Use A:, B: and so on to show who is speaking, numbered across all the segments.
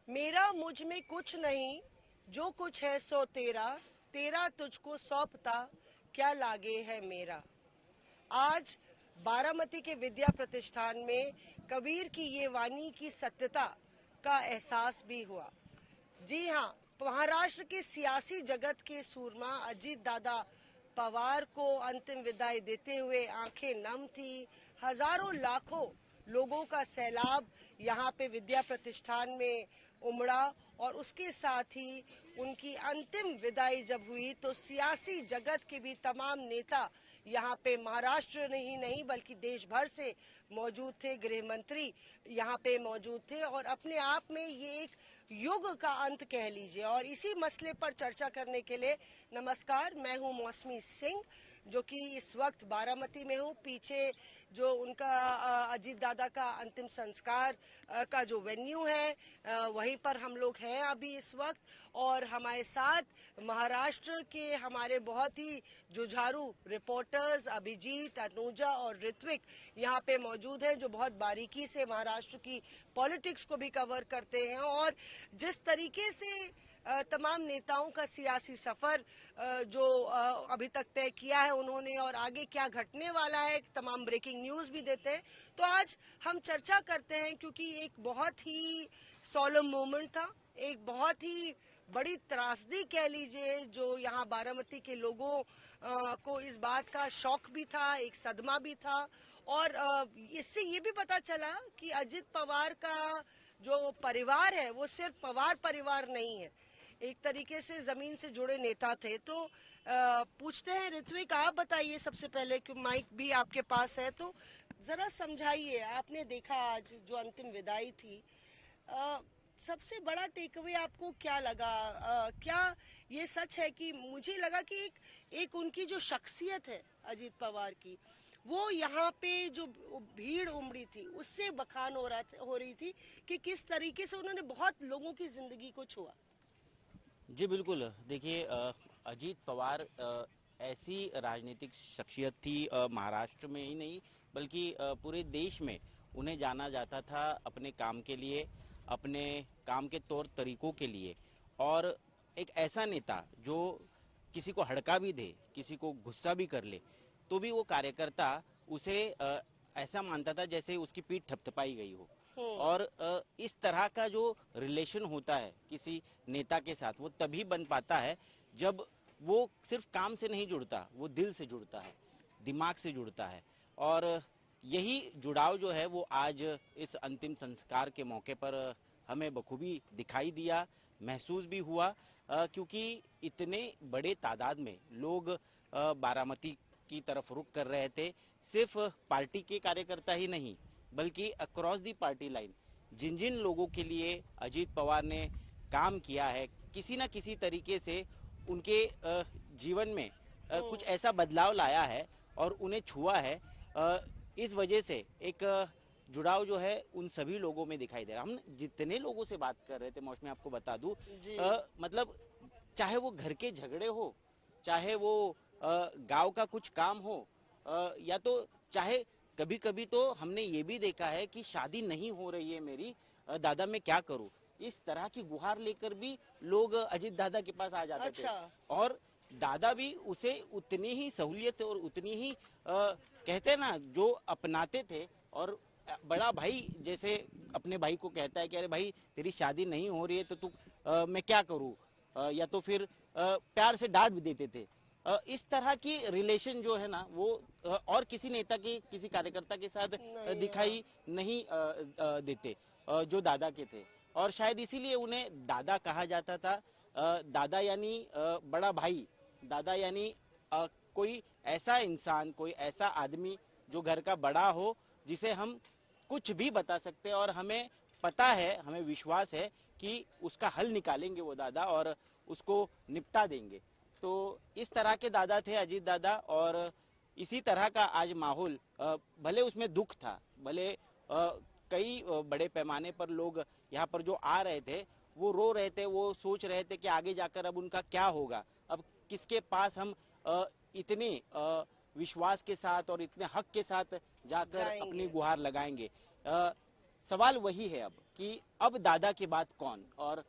A: मेरा मुझ में कुछ नहीं, जो कुछ है सो तेरा, तेरा तुझको सौंपता, क्या लागे है मेरा। आज बारामती के विद्या प्रतिष्ठान में कबीर की ये वाणी की सत्यता का एहसास भी हुआ। जी हाँ, महाराष्ट्र के सियासी जगत के सूरमा अजीत दादा पवार को अंतिम विदाई देते हुए आंखें नम थी। हजारों लाखों लोगों का सैलाब यहाँ पे विद्या प्रतिष्ठान में उमड़ा और उसके साथ ही उनकी अंतिम विदाई जब हुई तो सियासी जगत के भी तमाम नेता यहाँ पे महाराष्ट्र नहीं बल्कि देश भर से मौजूद थे। गृह मंत्री यहाँ पे मौजूद थे और अपने आप में ये एक युग का अंत कह लीजिए। और इसी मसले पर चर्चा करने के लिए नमस्कार, मैं हूं मौसमी सिंह जो कि इस वक्त बारामती में हूं। पीछे जो उनका अजीत दादा का अंतिम संस्कार का जो वेन्यू है वहीं पर हम लोग हैं अभी इस वक्त। और हमारे साथ महाराष्ट्र के हमारे बहुत ही जुझारू रिपोर्टर्स अभिजीत, अनुजा और ऋत्विक यहाँ पे मौजूद हैं जो बहुत बारीकी से महाराष्ट्र की पॉलिटिक्स को भी कवर करते हैं। और जिस तरीके से तमाम नेताओं का सियासी सफर जो अभी तक तय किया है उन्होंने और आगे क्या घटने वाला है, तमाम ब्रेकिंग न्यूज भी देते हैं। तो आज हम चर्चा करते हैं क्योंकि एक बहुत ही सॉलम मोमेंट था, एक बहुत ही बड़ी त्रासदी कह लीजिए जो यहाँ बारामती के लोगों को इस बात का शौक भी था, एक सदमा भी था। और इससे ये भी पता चला कि अजित पवार का जो परिवार है वो सिर्फ पवार परिवार नहीं है, एक तरीके से जमीन से जुड़े नेता थे। तो पूछते हैं ऋत्विक, आप बताइए सबसे पहले कि माइक भी आपके पास है तो जरा समझाइए, आपने देखा आज जो अंतिम विदाई थी, अ, सबसे बड़ा टेकअवे आपको क्या लगा। क्या ये सच है कि मुझे लगा कि एक उनकी जो शख्सियत है अजीत पवार की, वो यहाँ पे जो भीड़ उमड़ी थी उससे बखान हो रही थी कि किस तरीके से उन्होंने बहुत लोगों की जिंदगी को छुआ।
B: जी बिल्कुल। देखिए, अजीत पवार ऐसी राजनीतिक शख्सियत थी, महाराष्ट्र में ही नहीं बल्कि पूरे देश में उन्हें जाना जाता था अपने काम के लिए, अपने काम के तौर तरीकों के लिए। और एक ऐसा नेता जो किसी को हड़का भी दे, किसी को गुस्सा भी कर ले, तो भी वो कार्यकर्ता उसे ऐसा मानता था जैसे उसकी पीठ थपथपाई गई हो।
A: हम्म।
B: और इस तरह का जो रिलेशन होता है किसी नेता के साथ, वो तभी बन पाता है जब वो सिर्फ काम से नहीं जुड़ता, वो दिल से जुड़ता है, दिमाग से जुड़ता है। और यही जुड़ाव जो है वो आज इस अंतिम संस्कार के मौके पर हमें बखूबी दिखाई दिया, महसूस भी हुआ। क्योंकि इतने बड़े तादाद में लोग बारामती की तरफ रुख कर रहे थे। सिर्फ पार्टी के कार्यकर्ता ही नहीं बल्कि अक्रॉस दी पार्टी लाइन जिन जिन लोगों के लिए अजीत पवार ने काम किया है, किसी ना किसी तरीके से उनके जीवन में कुछ
A: हम्म।
B: ऐसा बदलाव लाया है और उन्हें छुआ है। इस वजह से एक जुड़ाव जो है उन सभी लोगों में दिखाई दे रहा। हम जितने लोगों से बात कर रहे थे, मौसमी आपको बता दूं,
A: जी।
B: मतलब चाहे वो घर के झगड़े हो, चाहे वो गांव का कुछ काम हो, या तो चाहे कभी कभी तो हमने ये भी देखा है कि शादी नहीं हो रही है मेरी, दादा मैं क्या करूं, इस तरह की गुहार लेकर भी लोग अजीत दादा के पास आ जाते थे।
A: अच्छा।
B: और दादा भी उसे उतनी ही सहूलियत और उतनी ही कहते हैं ना जो अपनाते थे। और बड़ा भाई जैसे अपने भाई को कहता है कि अरे भाई तेरी शादी नहीं हो रही है तो तू मैं क्या करूं, या तो फिर प्यार से डांट भी देते थे। इस तरह की रिलेशन जो है ना वो और किसी नेता के किसी कार्यकर्ता के साथ
A: नहीं। हाँ।
B: दिखाई नहीं देते जो दादा के थे। और शायद इसीलिए उन्हें दादा कहा जाता था। दादा यानी बड़ा भाई, दादा यानी कोई ऐसा इंसान, कोई ऐसा आदमी जो घर का बड़ा हो, जिसे हम कुछ भी बता सकते हैं और हमें पता है, हमें विश्वास है कि उसका हल निकालेंगे वो दादा और उसको निपटा देंगे। तो इस तरह के दादा थे अजीत दादा। और इसी तरह का आज माहौल, भले उसमें दुख था, भले कई बड़े पैमाने पर लोग यहाँ पर जो आ रहे थे वो रो रहे थे, वो सोच रहे थे कि आगे जाकर अब उनका क्या होगा, अब किसके पास हम इतने विश्वास के साथ और इतने हक के साथ जाकर अपनी
A: जाएंगे।
B: गुहार लगाएंगे। सवाल वही है अब कि अब दादा के बाद कौन, और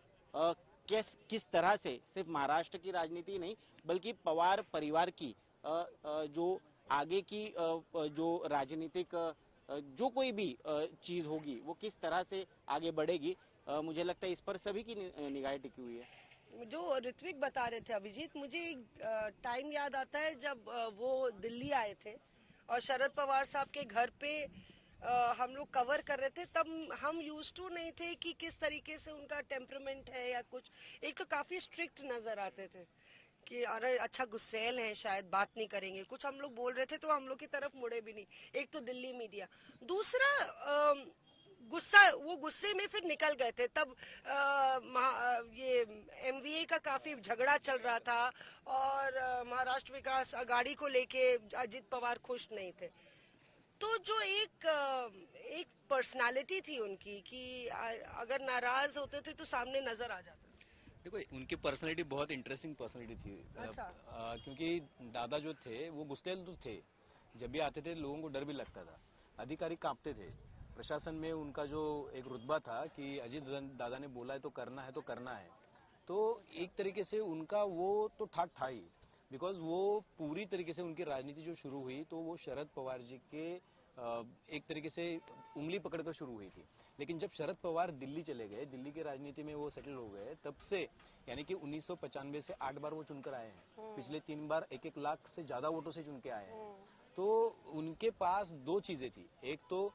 B: किस तरह से सिर्फ महाराष्ट्र की राजनीति नहीं बल्कि पवार परिवार की जो आगे की जो राजनीतिक जो कोई भी चीज होगी वो किस तरह से आगे बढ़ेगी, मुझे लगता है इस पर सभी की निगाहें टिकी हुई है।
A: जो ऋत्विक बता रहे थे अभिजीत, मुझे एक टाइम याद आता है जब वो दिल्ली आए थे और शरद पवार साहब के घर पे हम लोग कवर कर रहे थे। तब हम यूज टू नहीं थे कि किस तरीके से उनका टेम्परमेंट है या कुछ। एक तो काफी स्ट्रिक्ट नजर आते थे कि अरे अच्छा गुस्सैल है, शायद बात नहीं करेंगे। कुछ हम लोग बोल रहे थे तो हम लोग की तरफ मुड़े भी नहीं। एक तो दिल्ली मीडिया, दूसरा गुस्सा, वो गुस्से में फिर निकल गए थे। तब ये एमवीए का काफी झगड़ा चल रहा था और महाराष्ट्र विकास अघाड़ी को लेके अजित पवार खुश नहीं थे। तो जो एक पर्सनालिटी थी उनकी कि अगर नाराज होते थे तो सामने नजर आ जाता।
C: देखो उनकी पर्सनैलिटी बहुत इंटरेस्टिंग पर्सनैलिटी थी।
A: अच्छा।
C: क्योंकि दादा जो थे वो गुस्सेल तो थे, जब भी आते थे लोगों को डर भी लगता था, अधिकारी कांपते थे। प्रशासन में उनका जो एक रुतबा था कि अजीत दादा ने बोला है तो करना है तो करना है, तो एक तरीके से उनका वो तो था ही। बिकॉज वो पूरी तरीके से उनकी राजनीति जो शुरू हुई तो वो शरद पवार जी के एक तरीके से उंगली पकड़कर शुरू हुई थी। लेकिन जब शरद पवार दिल्ली चले गए, दिल्ली की राजनीति में वो सेटल हो गए, तब से यानी कि 1995 से 8 बार वो चुनकर आए हैं। पिछले 3 बार 1-1 लाख से ज्यादा वोटों से चुन के आए हैं। तो उनके पास दो चीजें थी। एक तो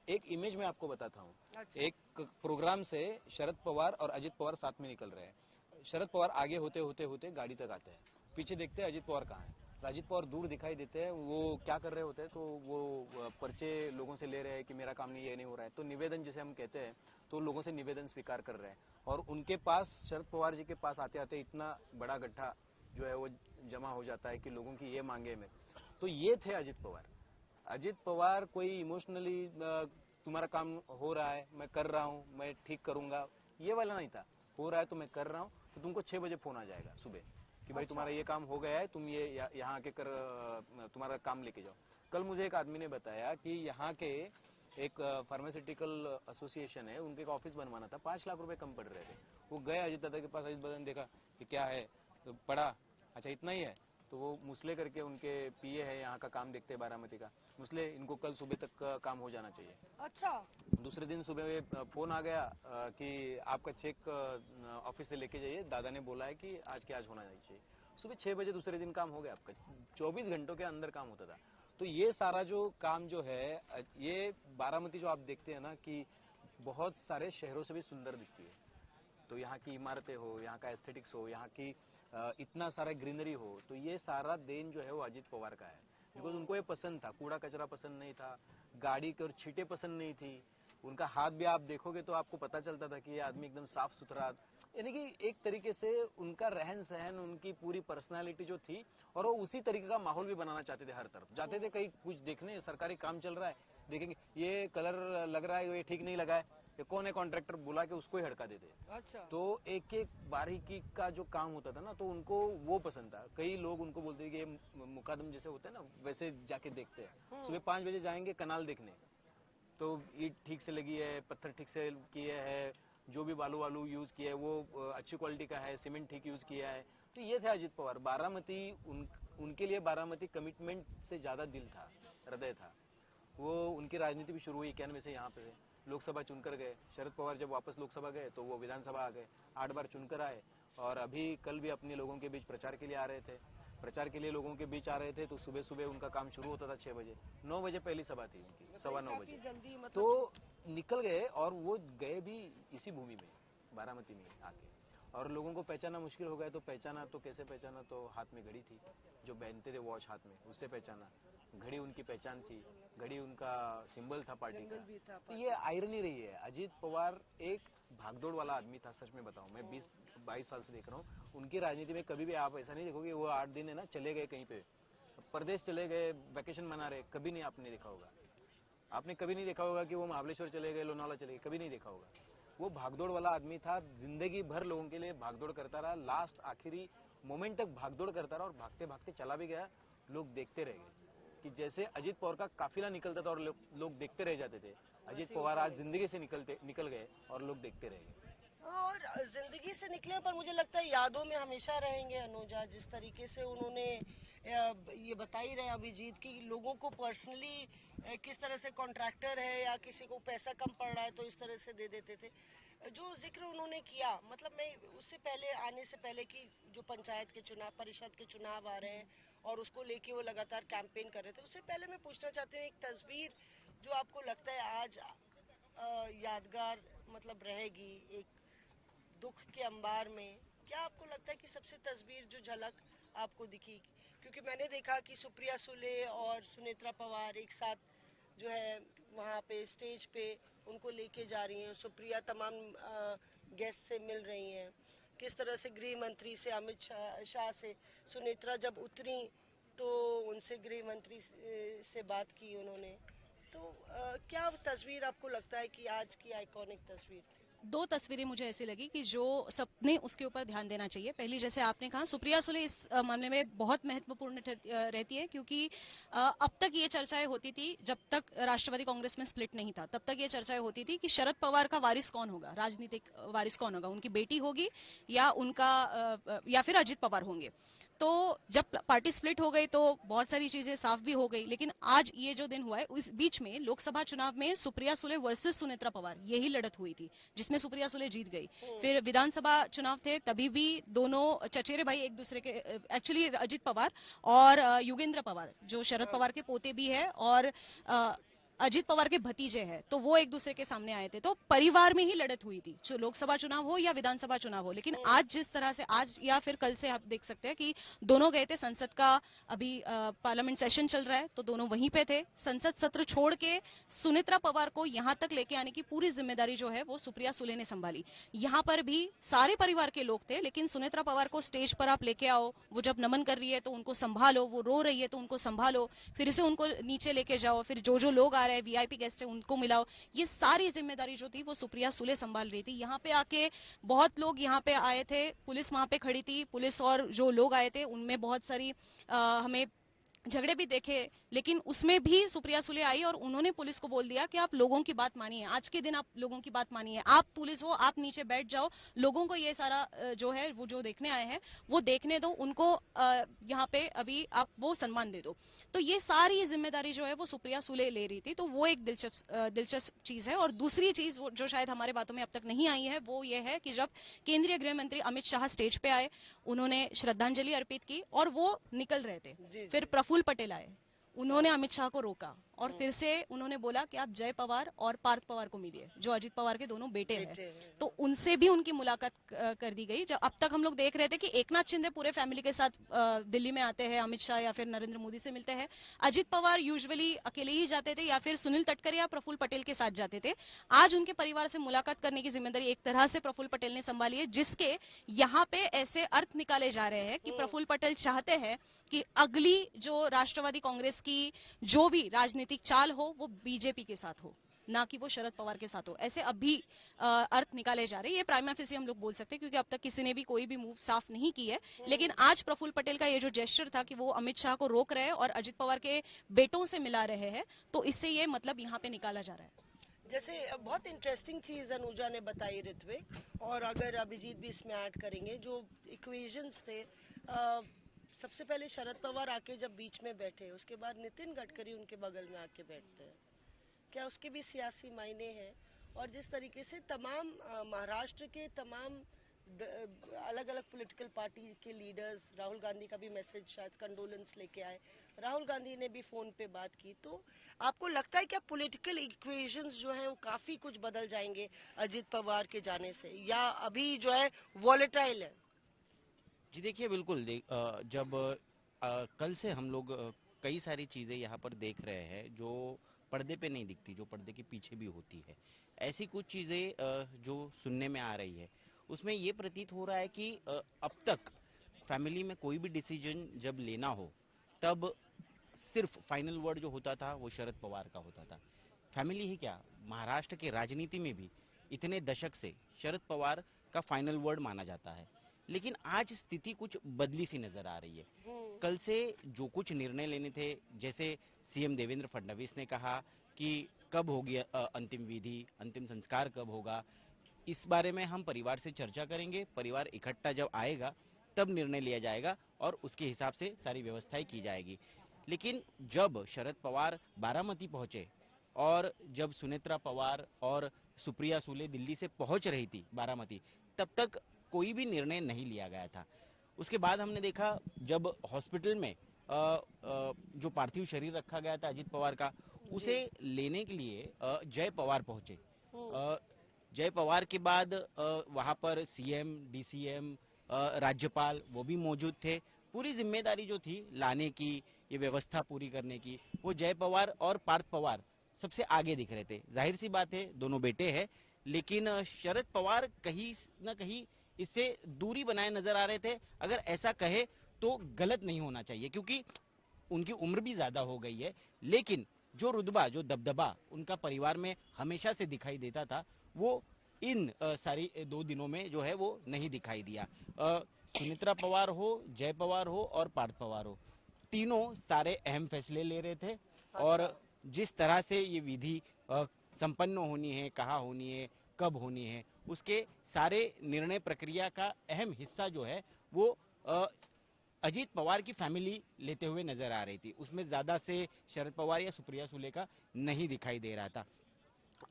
C: एक इमेज में आपको बताता हूँ।
A: अच्छा।
C: एक प्रोग्राम से शरद पवार और अजित पवार साथ में निकल रहे हैं। शरद पवार आगे होते होते होते गाड़ी तक आते हैं, पीछे देखते हैं अजित पवार कहाँ है। अजित पवार दूर दिखाई देते हैं, वो क्या कर रहे होते हैं, तो वो पर्चे लोगों से ले रहे हैं कि मेरा काम नहीं, ये नहीं हो रहा है, तो निवेदन जिसे हम कहते हैं, तो लोगों से निवेदन स्वीकार कर रहे हैं। और उनके पास शरद पवार जी के पास आते आते इतना बड़ा गड्ढा जो है वो जमा हो जाता है कि लोगों की ये मांगे में। तो ये थे अजित पवार। अजित पवार कोई इमोशनली तुम्हारा काम हो रहा है मैं कर रहा हूँ, मैं ठीक करूंगा, ये वाला नहीं था। हो रहा है तो मैं कर रहा हूँ, तो तुमको 6 बजे फोन आ जाएगा सुबह कि भाई तुम्हारा ये काम हो गया है, तुम ये यहाँ आके कर तुम्हारा काम लेके जाओ। कल मुझे एक आदमी ने बताया कि यहाँ के एक फार्मास्यूटिकल एसोसिएशन है, उनके एक ऑफिस बनवाना था, 5 लाख रुपए कम पड़ रहे थे। वो गए अजित दादा के पास, अजित दादा ने देखा कि क्या है, तो पढ़ा, अच्छा इतना ही है। तो वो मुसले करके, उनके पीए है यहाँ का, काम देखते हैं बारामती का, मुसले इनको कल सुबह तक का काम हो जाना चाहिए।
A: अच्छा।
C: दूसरे दिन सुबह फोन आ गया कि आपका चेक ऑफिस से लेके जाइए, दादा ने बोला है कि आज के आज होना चाहिए। सुबह 6 बजे दूसरे दिन काम हो गया आपका, 24 घंटों के अंदर काम होता था। तो ये सारा जो काम जो है, ये बारामती जो आप देखते हैं ना कि बहुत सारे शहरों से भी सुंदर दिखती है। तो यहाँ की इमारतें हो, यहाँ का एस्थेटिक्स हो, यहाँ की इतना सारा ग्रीनरी हो, तो ये सारा देन जो है वो अजित पवार का है। बिकॉज उनको ये पसंद था, कूड़ा कचरा पसंद नहीं था, गाड़ी की और छींटे पसंद नहीं थी। उनका हाथ भी आप देखोगे तो आपको पता चलता था कि ये आदमी एकदम साफ सुथरा, यानी कि एक तरीके से उनका रहन सहन, उनकी पूरी पर्सनालिटी जो थी, और वो उसी तरीके का माहौल भी बनाना चाहते थे। हर तरफ जाते थे, कहीं कुछ देखने सरकारी काम चल रहा है, देखेंगे ये कलर लग रहा है, ये ठीक नहीं लगा है, ये कौन है कॉन्ट्रैक्टर, बुला के उसको ही हड़का देते।
A: अच्छा।
C: तो एक एक बारीकी का जो काम होता था ना, तो उनको वो पसंद था। कई लोग उनको बोलते थे कि ये मुकादम जैसे होते हैं ना, वैसे जाके देखते हैं। सुबह 5 बजे जाएंगे कनाल देखने, तो ईंट ठीक से लगी है, पत्थर ठीक से किए है, जो भी बालू वालू यूज किया है वो अच्छी क्वालिटी का है, सीमेंट ठीक यूज किया है। तो ये थे अजित पवार। बारामती उनके लिए बारामती कमिटमेंट से ज्यादा दिल था, हृदय था। वो उनकी राजनीति भी शुरू हुई 91 से, यहाँ पे लोकसभा चुनकर गए। शरद पवार जब वापस लोकसभा गए तो वो विधानसभा आ गए, 8 बार चुनकर आए। और अभी कल भी अपने लोगों के बीच प्रचार के लिए आ रहे थे, प्रचार के लिए लोगों के बीच आ रहे थे। तो सुबह सुबह उनका काम शुरू होता था 6 बजे, 9 बजे पहली सभा थी उनकी, 9:15 बजे
A: जल्दी मतलब
C: तो निकल गए। और वो गए भी इसी भूमि में, बारामती में आके। और लोगों को पहचाना मुश्किल हो गया, तो पहचाना तो कैसे पहचाना, तो हाथ में घड़ी थी, जो पहनते थे वॉच हाथ में, उससे पहचाना। घड़ी उनकी पहचान थी, घड़ी उनका सिंबल था पार्टी का। तो ये आयरनी रही है। अजीत पवार एक भागदौड़ वाला आदमी था, सच में बताऊं, मैं 20-22 साल से देख रहा हूँ उनकी राजनीति में। कभी भी आप ऐसा नहीं देखोगे वो 8 दिन है ना चले गए कहीं पे, परदेश चले गए, वैकेशन मना रहे, कभी नहीं आपने देखा होगा। आपने कभी नहीं देखा होगा कि वो महाबलेश्वर चले गए, लोनावाला चले गए, कभी नहीं देखा होगा। वो भागदौड़ वाला आदमी था, जिंदगी भर लोगों के लिए भागदौड़ करता रहा, लास्ट आखिरी मोमेंट तक भागदौड़ करता रहा, और भागते भागते चला भी गया, लोग देखते रह गए। कि जैसे अजित पवार का काफिला निकलता था और लोग देखते रह जाते थे, अजित
A: वैसे
C: पवार
A: वो
C: आज
A: चले
C: जिंदगी से निकल गए और लोग देखते रह गए।
A: और जिंदगी से निकले, पर मुझे लगता है यादों में हमेशा रहेंगे अनुजा। जिस तरीके से उन्होंने ये बता ही रहे अभिजीत की लोगों को पर्सनली किस तरह से कॉन्ट्रैक्टर है या किसी को पैसा कम पड़ रहा है तो इस तरह से दे देते थे। जो जिक्र उन्होंने किया, मतलब मैं उससे पहले आने से पहले कि जो पंचायत के चुनाव, परिषद के चुनाव आ रहे हैं और उसको लेके वो लगातार कैंपेन कर रहे थे, उससे पहले मैं पूछना चाहती हूँ एक तस्वीर जो आपको लगता है आज यादगार मतलब रहेगी एक दुख के अंबार में। क्या आपको लगता है कि सबसे तस्वीर जो झलक आपको दिखी, क्योंकि मैंने देखा कि सुप्रिया सुले और सुनेत्रा पवार एक साथ जो है वहाँ पे स्टेज पे उनको लेके जा रही हैं, सुप्रिया तमाम गेस्ट से मिल रही हैं, किस तरह से गृह मंत्री से अमित शाह से सुनेत्रा जब उतरी तो उनसे गृह मंत्री से बात की उन्होंने। तो क्या तस्वीर आपको लगता है कि आज की आइकॉनिक तस्वीर थी?
D: दो तस्वीरें मुझे ऐसी लगी कि जो सबने उसके ऊपर ध्यान देना चाहिए। पहली, जैसे आपने कहा, सुप्रिया सुले इस मामले में बहुत महत्वपूर्ण रहती है, क्योंकि अब तक ये चर्चाएं होती थी, जब तक राष्ट्रवादी कांग्रेस में स्प्लिट नहीं था तब तक ये चर्चाएं होती थी कि शरद पवार का वारिस कौन होगा, राजनीतिक वारिस कौन होगा, उनकी बेटी होगी या उनका या फिर अजित पवार होंगे। तो जब पार्टी स्प्लिट हो गई तो बहुत सारी चीजें साफ भी हो गई, लेकिन आज ये जो दिन हुआ है उस बीच में लोकसभा चुनाव में सुप्रिया सुले वर्सेस सुनेत्रा पवार यही लड़त हुई थी, जिसमें सुप्रिया सुले जीत गई। फिर विधानसभा चुनाव थे, तभी भी दोनों चचेरे भाई एक दूसरे के, एक्चुअली अजित पवार और युगेंद्र पवार जो शरद पवार के पोते भी है और अजित पवार के भतीजे हैं, तो वो एक दूसरे के सामने आए थे, तो परिवार में ही लड़त हुई थी, जो लोकसभा चुनाव हो या विधानसभा चुनाव हो। लेकिन आज जिस तरह से, आज या फिर कल से आप देख सकते हैं कि दोनों गए थे संसद का, अभी पार्लियामेंट सेशन चल रहा है तो दोनों वहीं पे थे। संसद सत्र छोड़ के सुनेत्रा पवार को यहां तक लेके आने की पूरी जिम्मेदारी जो है वो सुप्रिया सुले ने संभाली। यहां पर भी सारे परिवार के लोग थे, लेकिन सुनेत्रा पवार को स्टेज पर आप लेके आओ, वो जब नमन कर रही है तो उनको संभालो, वो रो रही है तो उनको संभालो, फिर से उनको नीचे लेके जाओ, फिर जो जो लोग आ रहे हैं वीआईपी गेस्ट है उनको मिलाओ। ये सारी जिम्मेदारी जो थी वो सुप्रिया सुले संभाल रही थी। यहाँ पे आके बहुत लोग यहाँ पे आए थे, पुलिस वहां पे खड़ी थी, पुलिस और जो लोग आए थे उनमें बहुत सारी हमें झगड़े भी देखे, लेकिन उसमें भी सुप्रिया सुले आई और उन्होंने पुलिस को बोल दिया कि आप लोगों की बात मानिए, आज के दिन आप लोगों की बात मानिए, आप पुलिस हो, आप नीचे बैठ जाओ, लोगों को ये सारा जो है वो जो देखने आए हैं वो देखने दो, उनको यहाँ पे अभी आप वो सम्मान दे दो। तो ये सारी जिम्मेदारी जो है वो सुप्रिया सुले ले रही थी, तो वो एक दिलचस्प चीज है। और दूसरी चीज जो शायद हमारे बातों में अब तक नहीं आई है वो ये है कि जब केंद्रीय गृह मंत्री अमित शाह स्टेज पे आए, उन्होंने श्रद्धांजलि अर्पित की और वो निकल रहे थे,
A: जी
D: फिर
A: जी।
D: प्रफुल्ल पटेल आए, उन्होंने अमित शाह को रोका और फिर से उन्होंने बोला कि आप जय पवार और पार्थ पवार को मिलिए, जो अजित पवार के दोनों बेटे हैं।
A: बेटे हैं।
D: तो उनसे भी उनकी मुलाकात कर दी गई। जब अब तक हम लोग देख रहे थे कि एकनाथ शिंदे पूरे फैमिली के साथ दिल्ली में आते हैं, अमित शाह या फिर नरेंद्र मोदी से मिलते हैं, अजित पवार यूजुअली अकेले ही जाते थे या फिर सुनील तटकरे या प्रफुल्ल पटेल के साथ जाते थे। आज उनके परिवार से मुलाकात करने की जिम्मेदारी एक तरह से प्रफुल्ल पटेल ने संभाली है, जिसके यहाँ पे ऐसे अर्थ निकाले जा रहे हैं कि प्रफुल्ल पटेल चाहते हैं कि अगली जो राष्ट्रवादी कांग्रेस की जो भी राजनीतिक चाल हो वो बीजेपी के साथ हो, ना कि वो शरद पवार के साथ हो। ऐसे अभी अर्थ निकाले जा रहे हैं। ये प्राइमा फेसी हम लोग बोल सकते हैं, क्योंकि अब तक किसी ने भी कोई भी मूव साफ नहीं की है, लेकिन आज प्रफुल्ल पटेल का ये जो जेस्चर था कि वो अमित शाह को रोक रहे हैं और अजित पवार के बेटों से मिला रहे हैं, तो इससे ये मतलब यहाँ पे निकाला जा रहा है।
A: जैसे बहुत इंटरेस्टिंग चीज अनुजा ने बताई ऋत्विक, और अगर अभिजीत भी इसमें ऐड करेंगे, जो इक्वेशंस थे, सबसे पहले शरद पवार आके जब बीच में बैठे, उसके बाद नितिन गडकरी उनके बगल में आके बैठते हैं, क्या उसके भी सियासी मायने हैं? और जिस तरीके से तमाम महाराष्ट्र के तमाम अलग अलग पॉलिटिकल पार्टी के लीडर्स, राहुल गांधी का भी मैसेज शायद कंडोलेंस लेके आए, राहुल गांधी ने भी फोन पे बात की, तो आपको लगता है क्या पॉलिटिकल इक्वेशंस जो हैं वो काफी कुछ बदल जाएंगे अजित पवार के जाने से, या अभी जो है वॉलेटाइल है?
B: जी देखिए, बिल्कुल जब कल से हम लोग कई सारी चीजें यहाँ पर देख रहे हैं जो पर्दे पे नहीं दिखती, जो पर्दे के पीछे भी होती है। ऐसी कुछ चीजें जो सुनने में आ रही है, उसमें ये प्रतीत हो रहा है कि अब तक फैमिली में कोई भी डिसीजन जब लेना हो, तब सिर्फ फाइनल वर्ड जो होता था वो शरद पवार का होता था। फैमिली ही क्या, महाराष्ट्र की राजनीति में भी इतने दशक से शरद पवार का फाइनल वर्ड माना जाता है। लेकिन आज स्थिति कुछ बदली सी नजर आ रही है। कल से जो कुछ निर्णय लेने थे, जैसे सीएम देवेंद्र फडणवीस ने कहा कि कब होगी अंतिम विधि, अंतिम संस्कार कब होगा, इस बारे में हम परिवार से चर्चा करेंगे। परिवार इकट्ठा जब आएगा तब निर्णय लिया जाएगा और उसके हिसाब से सारी व्यवस्थाएं की जाएगी। लेकिन जब शरद पवार बारामती पहुंचे और जब सुनेत्रा पवार और सुप्रिया सुले दिल्ली से पहुंच रही थी बारामती, तब तक कोई भी निर्णय नहीं लिया गया था। उसके बाद हमने देखा जब हॉस्पिटल में जो पार्थिव शरीर रखा गया था अजीत पवार का, उसे लेने के लिए जय पवार पहुंचे। जय पवार के बाद वहां पर सीएम, डीसीएम, राज्यपाल वो भी मौजूद थे। पूरी जिम्मेदारी जो थी लाने की, ये व्यवस्था पूरी करने की, वो जय पवार और पार्थ पवार सबसे आगे दिख रहे थे। जाहिर सी बात है दोनों बेटे हैं, लेकिन शरद पवार कहीं न कहीं इससे दूरी बनाए नजर आ रहे थे। अगर ऐसा कहे तो गलत नहीं होना चाहिए, क्योंकि उनकी उम्र भी ज्यादा हो गई है, लेकिन जो रुतबा, जो दबदबा उनका परिवार में हमेशा से दिखाई देता था, वो इन सारी 2 दिनों में जो है वो नहीं दिखाई दिया। सुनेत्रा पवार हो, जय पवार हो और पार्थ पवार हो, तीनों सारे अहम फैसले ले रहे थे। और जिस तरह से ये विधि संपन्न होनी है, कहाँ होनी है, कब होनी है, उसके सारे निर्णय प्रक्रिया का अहम हिस्सा जो है वो अजीत पवार की फैमिली लेते हुए नजर आ रही थी। उसमें ज्यादा से शरद पवार या सुप्रिया सुले का नहीं दिखाई दे रहा था।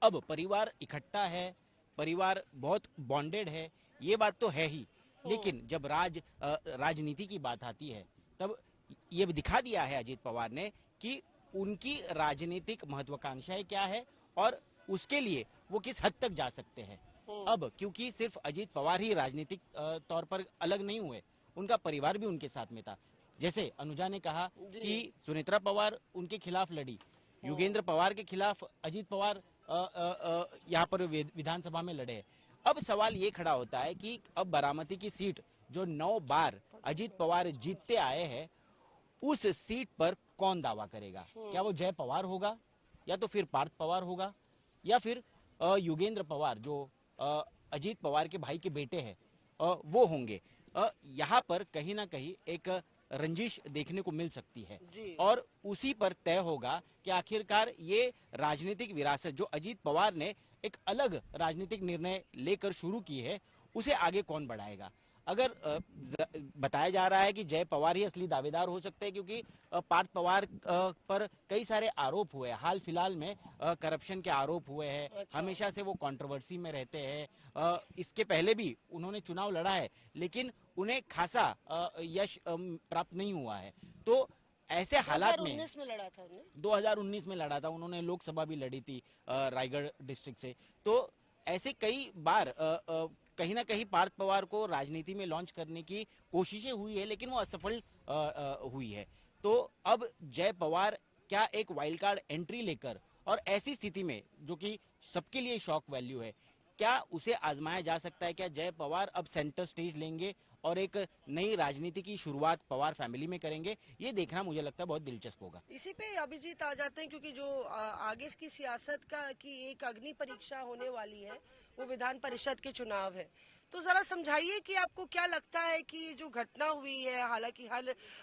B: अब परिवार इकट्ठा है, परिवार बहुत बॉन्डेड है, ये बात तो है ही, लेकिन जब राजनीति की बात आती है तब ये दिखा दिया है अजीत पवार ने कि उनकी राजनीतिक महत्वाकांक्षाएं क्या है और उसके लिए वो किस हद तक जा सकते हैं। अब क्योंकि सिर्फ अजीत पवार ही राजनीतिक तौर पर अलग नहीं हुए, उनका परिवार भी उनके साथ में था। जैसे अनुजा ने कहा कि सुनेत्रा पवार उनके खिलाफ लड़ी, योगेंद्र पवार के खिलाफ अजीत पवार यहाँ पर विधानसभा में लड़े। अब सवाल ये खड़ा होता है कि अब बारामती की सीट जो 9 बार अजीत पवार जीतते आए हैं, उस सीट पर कौन दावा करेगा? क्या वो जय पवार होगा, या तो फिर पार्थ पवार होगा, या फिर योगेंद्र पवार जो अजीत पवार के भाई के बेटे हैं वो होंगे? यहाँ पर कहीं ना कहीं एक रंजिश देखने को मिल सकती है और उसी पर तय होगा कि आखिरकार ये राजनीतिक विरासत जो अजीत पवार ने एक अलग राजनीतिक निर्णय लेकर शुरू की है, उसे आगे कौन बढ़ाएगा। अगर बताया जा रहा है कि जय पवार ही असली दावेदार हो सकते हैं, क्योंकि पार्थ पवार पर कई सारे आरोप हुए, हाल फिलहाल में करप्शन के आरोप हुए हैं। हमेशा से वो कंट्रोवर्सी में रहते हैं। इसके पहले भी उन्होंने चुनाव लड़ा है, लेकिन उन्हें खासा यश प्राप्त नहीं हुआ है। तो ऐसे हालात में
A: 2019 में लड़ा था उन्होंने,
B: 2019 में लड़ा था उन्होंने, लोकसभा भी लड़ी थी रायगढ़ डिस्ट्रिक्ट से। तो ऐसे कई बार कहीं ना कहीं पार्थ पवार को राजनीति में लॉन्च करने की कोशिशें हुई है, लेकिन वो असफल हुई है। तो अब जय पवार क्या एक वाइल्ड कार्ड एंट्री लेकर, और ऐसी स्थिति में जो कि सबके लिए शॉक वैल्यू है, क्या उसे आजमाया जा सकता है? क्या जय पवार अब सेंटर स्टेज लेंगे और एक नई राजनीति की शुरुआत पवार फैमिली में करेंगे? ये देखना मुझे लगता है बहुत दिलचस्प होगा।
A: इसी पे अभिजीत आ जाते हैं, क्योंकि जो आगे की सियासत का की एक अग्नि परीक्षा होने वाली है, वो विधान परिषद के चुनाव है। तो जरा समझाइए कि आपको क्या लगता है कि ये जो घटना हुई है, हालांकि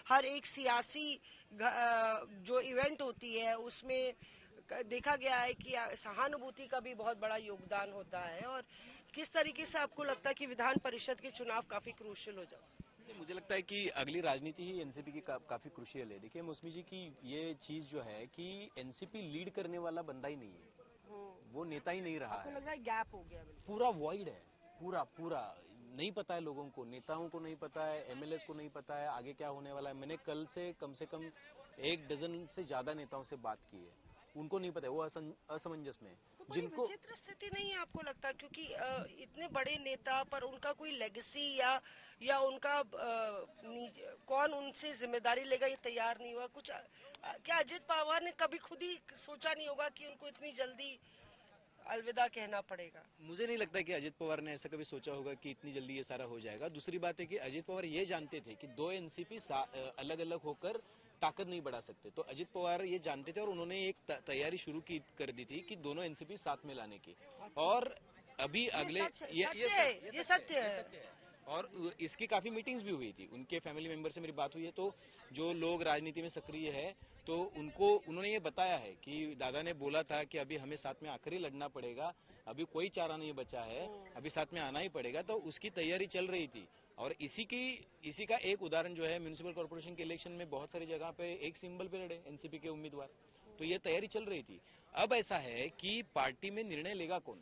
A: हर एक सियासी जो इवेंट होती है उसमें देखा गया है कि सहानुभूति का भी बहुत बड़ा योगदान होता है, और किस तरीके से आपको लगता है कि विधान परिषद के चुनाव काफी क्रूशियल हो जाए?
C: मुझे लगता है कि अगली राजनीति ही एनसीपी की काफी क्रूशियल है। देखिए मौसमी जी की ये चीज जो है कि एनसीपी लीड करने वाला बंदा ही नहीं है, वो नेता ही नहीं रहा है।
A: लग रहा है गैप हो गया,
C: पूरा वॉइड है, पूरा नहीं पता है लोगों को, नेताओं को नहीं पता है, एमएलएस को नहीं पता है आगे क्या होने वाला है। मैंने कल से कम 1 डजन से ज्यादा नेताओं से बात की है, उनको नहीं पता है, वो असमंजस में।
A: तो जिनको विचित्र स्थिति नहीं है आपको लगता, क्योंकि इतने बड़े नेता पर उनका कोई लेगेसी या उनका कौन उनसे जिम्मेदारी लेगा, ये तैयार नहीं हुआ कुछ? क्या अजित पवार ने कभी खुद ही सोचा नहीं होगा कि उनको इतनी जल्दी अलविदा कहना पड़ेगा?
C: मुझे नहीं लगता कि अजित पवार ने ऐसा कभी सोचा होगा कि इतनी जल्दी ये सारा हो जाएगा। दूसरी बात है कि अजित पवार ये जानते थे कि 2 एनसीपी अलग अलग होकर ताकत नहीं बढ़ा सकते, तो अजित पवार ये जानते थे और उन्होंने एक तैयारी शुरू कर दी थी कि दोनों एनसीपी साथ में लाने की। और अभी अगले
A: ये सत्य है।
C: और इसकी काफी मीटिंग्स भी हुई थी, उनके फैमिली मेंबर से मेरी बात हुई है। तो जो लोग राजनीति में सक्रिय है तो उन्होंने ये बताया है कि दादा ने बोला था कि अभी हमें साथ में आखिरी लड़ना पड़ेगा, अभी कोई चारा नहीं बचा है, अभी साथ में आना ही पड़ेगा। तो उसकी तैयारी चल रही थी। और इसी का एक उदाहरण जो है, म्युनिसिपल कॉर्पोरेशन के इलेक्शन में बहुत सारी जगह पे एक सिंबल पे लड़े एनसीपी के उम्मीदवार। तो ये तैयारी चल रही थी। अब ऐसा है कि पार्टी में निर्णय लेगा कौन,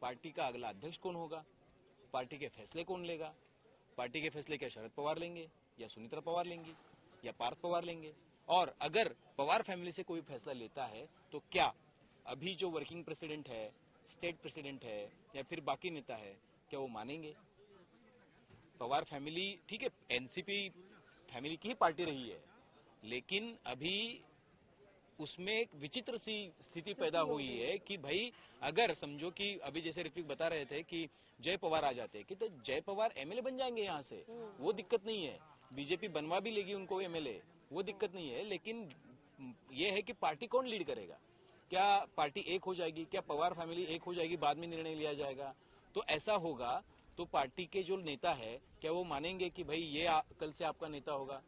C: पार्टी का अगला अध्यक्ष कौन होगा, पार्टी के फैसले कौन लेगा, पार्टी के फैसले क्या शरद पवार लेंगे या सुनीता पवार लेंगी या पार्थ पवार लेंगे, और अगर पवार फैमिली से कोई फैसला लेता है तो क्या अभी जो वर्किंग प्रेसिडेंट है, स्टेट प्रेसिडेंट है या फिर बाकी नेता है, क्या वो मानेंगे? पवार फैमिली ठीक है, एनसीपी फैमिली की ही पार्टी रही है, लेकिन अभी उसमें एक विचित्र सी स्थिति पैदा हुई है कि भाई अगर समझो कि अभी जैसे ऋत्विक बता रहे थे कि जय पवार आ जाते कि तो जय पवार एमएलए बन जाएंगे यहाँ से, वो दिक्कत नहीं है, बीजेपी बनवा भी लेगी उनको एमएलए, वो दिक्कत नहीं है। लेकिन ये है कि पार्टी कौन लीड करेगा, क्या पार्टी एक हो जाएगी, क्या पवार फैमिली एक हो जाएगी, बाद में निर्णय लिया जाएगा? तो ऐसा होगा तो पार्टी के जो नेता है क्या वो मानेंगे कि भाई ये कल से आपका नेता होगा?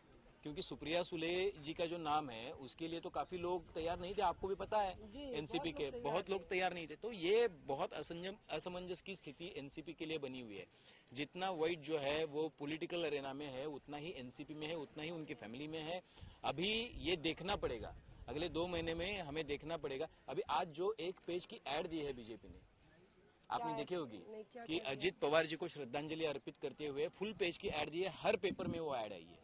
C: क्योंकि सुप्रिया सुले जी का जो नाम है उसके लिए तो काफी लोग तैयार नहीं थे, आपको भी पता है, एनसीपी के बहुत लोग तैयार नहीं थे। तो ये बहुत असमंजस की स्थिति एनसीपी के लिए बनी हुई है। जितना वेट जो है वो पॉलिटिकल अरेना में है उतना ही एनसीपी में है, उतना ही उनकी फैमिली में है। अभी ये देखना पड़ेगा, अगले 2 महीने में हमें देखना पड़ेगा। अभी आज जो एक पेज की एड दी है बीजेपी ने, आपने देखी होगी कि अजित पवार जी को श्रद्धांजलि अर्पित करते हुए फुल पेज की एड दी है, हर पेपर में वो एड आई है,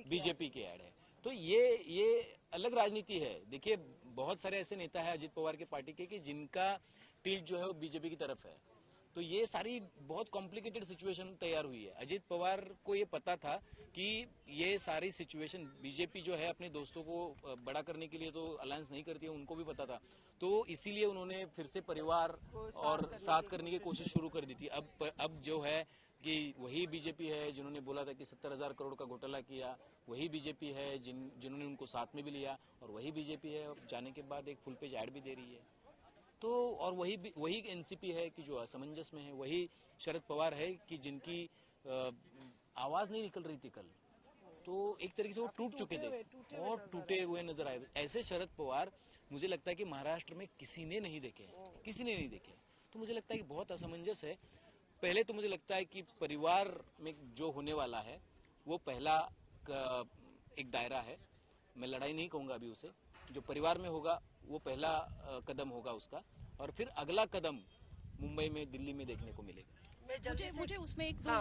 C: बीजेपी की एड है। तो ये अलग राजनीति है। देखिए बहुत सारे ऐसे नेता है अजित पवार के पार्टी के कि जिनका टिल्ट जो है वो बीजेपी की तरफ है। तो ये सारी बहुत कॉम्प्लिकेटेड सिचुएशन तैयार हुई है। अजित पवार को ये पता था कि ये सारी सिचुएशन बीजेपी जो है अपने दोस्तों को बड़ा करने के लिए तो अलायंस नहीं करती है, उनको भी पता था। तो इसीलिए उन्होंने फिर से परिवार और साथ करने की कोशिश शुरू कर दी थी। अब जो है कि वही बीजेपी है जिन्होंने बोला था कि 70,000 करोड़ का घोटाला किया, वही बीजेपी है जिन्होंने उनको साथ में भी लिया, और वही बीजेपी है अब जाने के बाद एक फुल पेज ऐड भी दे रही है। तो और वही एनसीपी है कि जो असमंजस में है, वही शरद पवार है कि जिनकी आवाज नहीं निकल रही थी कल। तो एक तरीके से वो टूट चुके थे और टूटे हुए नजर आए। ऐसे शरद पवार मुझे लगता है कि महाराष्ट्र में किसी ने नहीं देखे, किसी ने नहीं देखे। तो मुझे लगता है कि बहुत असमंजस है। पहले तो मुझे लगता है कि परिवार में जो होने वाला है वो पहला एक दायरा है, मैं लड़ाई नहीं कहूंगा अभी उसे, जो परिवार में होगा वो पहला कदम होगा उसका, और फिर अगला कदम मुंबई में, दिल्ली में देखने को मिलेगा।
D: मुझे उसमें एक दो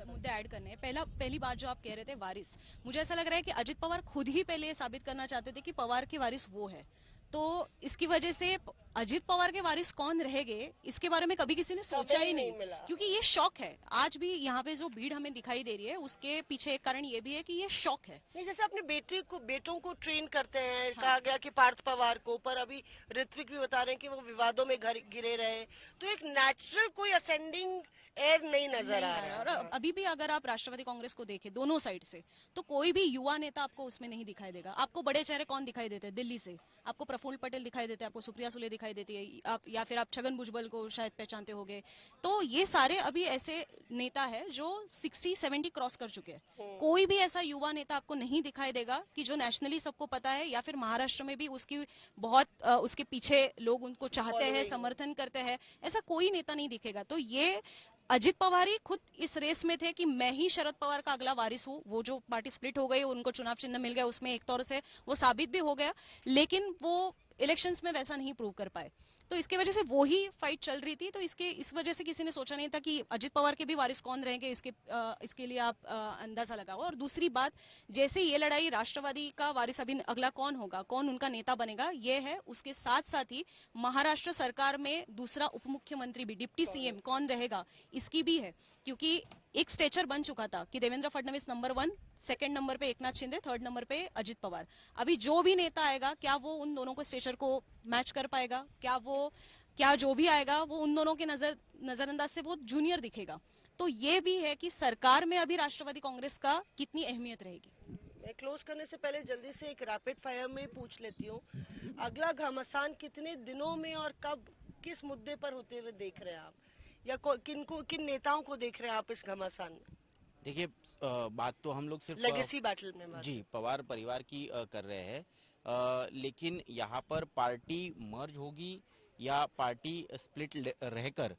D: मुद्दे ऐड करने हैं। पहली बात जो आप कह रहे थे वारिस, मुझे ऐसा लग रहा है कि अजित पवार खुद ही पहले ये साबित करना चाहते थे कि पवार के वारिस वो है। तो इसकी वजह से अजित पवार के वारिस कौन रहेंगे इसके बारे में कभी किसी ने सोचा ही नहीं, क्योंकि ये शौक है। आज भी यहाँ पे जो भीड़ हमें दिखाई दे रही है उसके पीछे एक कारण ये भी है कि ये शौक है।
A: नहीं, जैसे अपने बेटों को ट्रेन करते हैं, हाँ। कहा गया कि पार्थ पवार को, पर अभी ऋत्विक भी बता रहे हैं कि वो विवादों में गिरे रहे, तो एक नेचुरल कोई असेंडिंग एयर नहीं नजर आ रहा है।
D: और अभी भी अगर आप राष्ट्रवादी कांग्रेस को देखें दोनों साइड से, तो कोई भी युवा नेता आपको उसमें नहीं दिखाई देगा। आपको बड़े चेहरे कौन दिखाई देते हैं दिल्ली से? आपको प्रफुल्ल पटेल दिखाई देते हैं, आपको सुप्रिया सुले दिखाई देती है, आप या फिर आप छगन भुजबल को शायद पहचानते होंगे। तो ये सारे अभी ऐसे नेता है जो 60-70 क्रॉस कर चुके हैं। कोई भी ऐसा युवा नेता आपको नहीं दिखाई देगा कि जो नेशनली सबको पता है, या फिर महाराष्ट्र में भी उसकी बहुत उसके पीछे लोग उनको चाहते हैं, समर्थन करते हैं, ऐसा कोई नेता नहीं दिखेगा। तो ये अजित पवार ही खुद इस रेस में थे कि मैं ही शरद पवार का अगला वारिस हूं। वो जो पार्टी स्प्लिट हो गई, उनको चुनाव चिन्ह मिल गया, उसमें एक तौर से वो साबित भी हो गया, लेकिन वो इलेक्शंस में वैसा नहीं प्रूव कर पाए। तो इसके वजह से वो ही फाइट चल रही थी। तो इस वजह से किसी ने सोचा नहीं था कि अजित पवार के भी वारिस कौन रहेंगे। इसके लिए आप अंदाजा लगाओ। और दूसरी बात, जैसे ये लड़ाई राष्ट्रवादी का वारिस अभी अगला कौन होगा, कौन उनका नेता बनेगा, ये है, उसके साथ साथ ही महाराष्ट्र सरकार में दूसरा उप मुख्यमंत्री भी, डिप्टी सीएम कौन रहेगा, इसकी भी है। क्योंकि एक स्टेचर बन चुका था कि Devendra Fadnavis number 1, second number पे एकनाथ शिंदे, थर्ड नंबर पे अजित पवार। अभी जो भी नेता आएगा, क्या वो उन दोनों को स्टेचर को मैच कर पाएगा? क्या जो भी आएगा वो उन दोनों के नजरअंदाज से वो जूनियर दिखेगा? तो ये भी है कि सरकार में अभी राष्ट्रवादी कांग्रेस का कितनी अहमियत रहेगी।
A: मैं क्लोज करने से पहले जल्दी से एक रैपिड फायर में पूछ लेती हूँ, अगला घमासान कितने दिनों में और कब, किस मुद्दे पर होते हुए देख रहे हैं आप, या किन नेताओं को देख रहे हैं आप इस घमासान में?
B: देखिए बात तो हम लोग सिर्फ
A: लेगेसी बैटल में बात।
B: जी पवार परिवार की कर रहे हैं, लेकिन यहाँ पर पार्टी मर्ज होगी या पार्टी स्प्लिट रहकर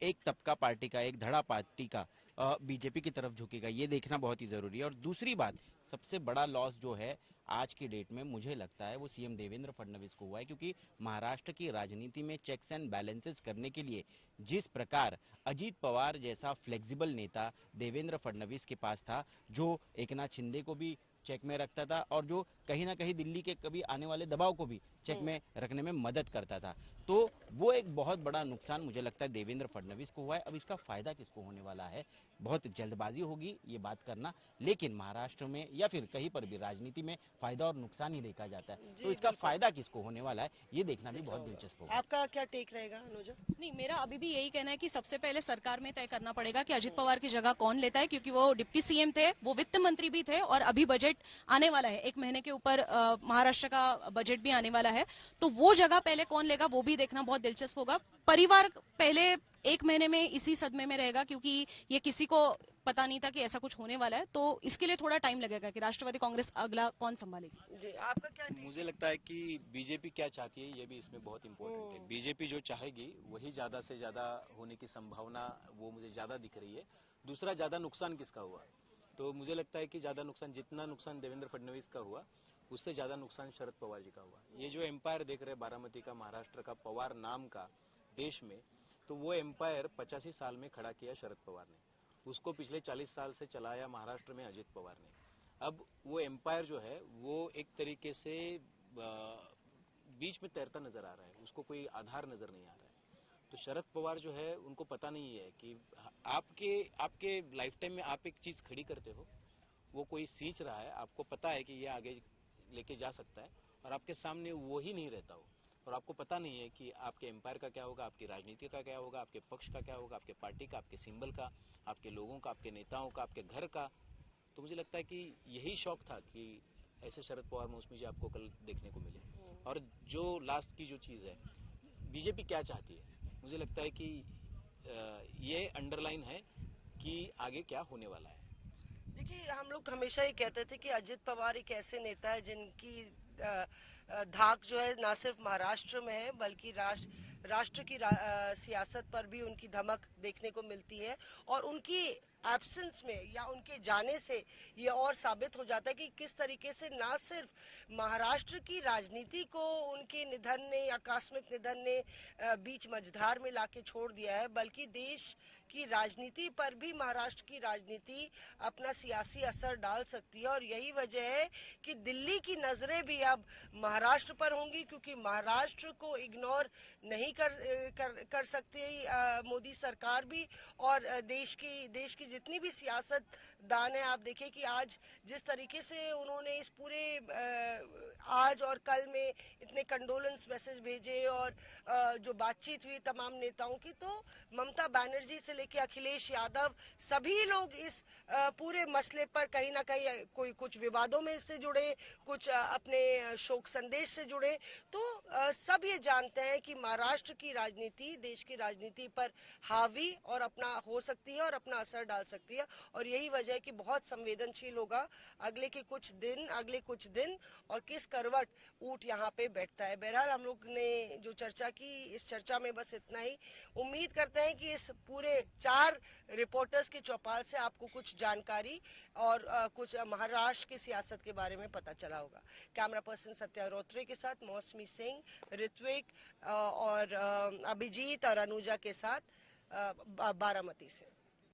B: एक तबका पार्टी का, एक धड़ा पार्टी का बीजेपी की तरफ झुकेगा, ये देखना बहुत ही जरूरी है। और दूसरी बात, सबसे बड़ा लॉस जो है आज की डेट में मुझे लगता है वो सीएम देवेंद्र फडणवीस को हुआ है, क्योंकि महाराष्ट्र की राजनीति में चेक्स एंड बैलेंसेस करने के लिए जिस प्रकार अजीत पवार जैसा फ्लेक्सिबल नेता देवेंद्र फडणवीस के पास था, जो एकनाथ शिंदे को भी चेक में रखता था और जो कहीं ना कहीं दिल्ली के कभी आने वाले दबाव को भी चेक में रखने में मदद करता था, तो वो एक बहुत बड़ा नुकसान मुझे लगता है देवेंद्र फडणवीस को हुआ है। अब इसका फायदा किसको होने वाला है, बहुत जल्दबाजी होगी ये बात करना, लेकिन महाराष्ट्र में या फिर कहीं पर भी राजनीति में फायदा और नुकसान ही देखा जाता है,
A: जी
B: तो इसका
A: बिल्कुल।
B: फायदा किसको होने वाला है ये देखना भी बहुत
A: होगा।
B: दिलचस्प होगा।
A: आपका क्या टेक रहेगा अनुजा?
D: नहीं, मेरा अभी भी यही कहना है कि सबसे पहले सरकार में तय करना पड़ेगा कि अजित पवार की जगह कौन लेता है, क्योंकि वो डिप्टी सीएम थे, वो वित्त मंत्री भी थे, और अभी बजट आने वाला है, एक महीने के ऊपर महाराष्ट्र का बजट भी आने वाला है, तो वो जगह पहले कौन लेगा वो भी देखना बहुत दिलचस्प होगा। परिवार पहले एक महीने में इसी सदमे में रहेगा, क्योंकि ये किसी को पता नहीं था कि ऐसा कुछ होने वाला है, तो इसके लिए थोड़ा टाइम लगेगा कि राष्ट्रवादी कांग्रेस अगला कौन संभालेगी।
A: जी आपका क्या take?
C: मुझे लगता है कि बीजेपी क्या चाहती है ये भी इसमें बहुत इंपॉर्टेंट है। बीजेपी जो चाहेगी वही ज्यादा से ज्यादा होने की संभावना वो मुझे ज्यादा दिख रही है। दूसरा, ज्यादा नुकसान किसका हुआ, तो मुझे लगता है कि ज्यादा नुकसान, जितना नुकसान देवेंद्र फडणवीस का हुआ उससे ज्यादा नुकसान शरद पवार जी का हुआ। ये जो एम्पायर देख रहे हैं बारामती का, महाराष्ट्र का, पवार नाम का देश में, तो वो एम्पायर 85 साल में खड़ा किया शरद पवार ने, उसको पिछले 40 साल से चलाया महाराष्ट्र में अजित पवार ने। अब वो एम्पायर जो है वो एक तरीके से बीच में तैरता नजर आ रहा है, उसको कोई आधार नजर नहीं आ रहा है। तो शरद पवार जो है उनको पता नहीं है कि आपके आपके लाइफ टाइम में आप एक चीज खड़ी करते हो, वो कोई सींच रहा है, आपको पता है कि ये आगे लेके जा सकता है, और आपके सामने वो ही नहीं रहता हो, और आपको पता नहीं है कि आपके एम्पायर का क्या होगा, आपकी राजनीति का क्या होगा, आपके पक्ष का क्या होगा, आपके पार्टी का, आपके सिंबल का, आपके लोगों का, आपके नेताओं का, आपके घर का। तो मुझे लगता है कि यही शौक था कि ऐसे शरद पवार मौसमी जी आपको कल देखने को मिले। और जो लास्ट की जो चीज है, बीजेपी क्या चाहती है, मुझे लगता है कि ये अंडरलाइन है कि आगे क्या होने वाला है।
A: देखिए हम लोग हमेशा ही कहते थे कि अजित पवार एक ऐसे नेता है जिनकी धाक जो है ना सिर्फ महाराष्ट्र में है बल्कि राष्ट्र की सियासत पर भी उनकी धमक देखने को मिलती है, और उनकी एब्सेंस में या उनके जाने से ये और साबित हो जाता है कि किस तरीके से ना सिर्फ महाराष्ट्र की राजनीति को उनके निधन ने, आकस्मिक निधन ने बीच मझधार में लाके छोड़ दिया है, बल्कि देश की राजनीति पर भी महाराष्ट्र की राजनीति अपना सियासी असर डाल सकती है। और यही वजह है कि दिल्ली की नजरें भी अब महाराष्ट्र पर होंगी, क्योंकि महाराष्ट्र को इग्नोर नहीं कर सकती मोदी सरकार भी, और देश की जितनी भी सियासतदान है, आप देखिए कि आज जिस तरीके से उन्होंने इस पूरे आज और कल में इतने कंडोलेंस मैसेज भेजे, और जो बातचीत हुई तमाम नेताओं की, तो ममता बनर्जी से लेकर अखिलेश यादव सभी लोग इस पूरे मसले पर कहीं ना कहीं कोई कुछ विवादों में से जुड़े, कुछ अपने शोक संदेश से जुड़े, तो सब ये जानते हैं कि महाराष्ट्र की राजनीति देश की राजनीति पर हावी और अपना हो सकती है और अपना असर डाल सकती है, और यही वजह है कि बहुत संवेदनशील होगा अगले कुछ दिन और किस करवट ऊंट यहाँ पे बैठता है। बहरहाल हम लोग ने जो चर्चा की, इस चर्चा में बस इतना ही। उम्मीद करते हैं कि इस पूरे 4 रिपोर्टर्स की चौपाल से आपको कुछ जानकारी और कुछ महाराष्ट्र की सियासत के बारे में पता चला होगा। कैमरा पर्सन सत्या रोत्रे के साथ मौसमी सिंह, ऋत्विक और अभिजीत और अनुजा के साथ बारामती से।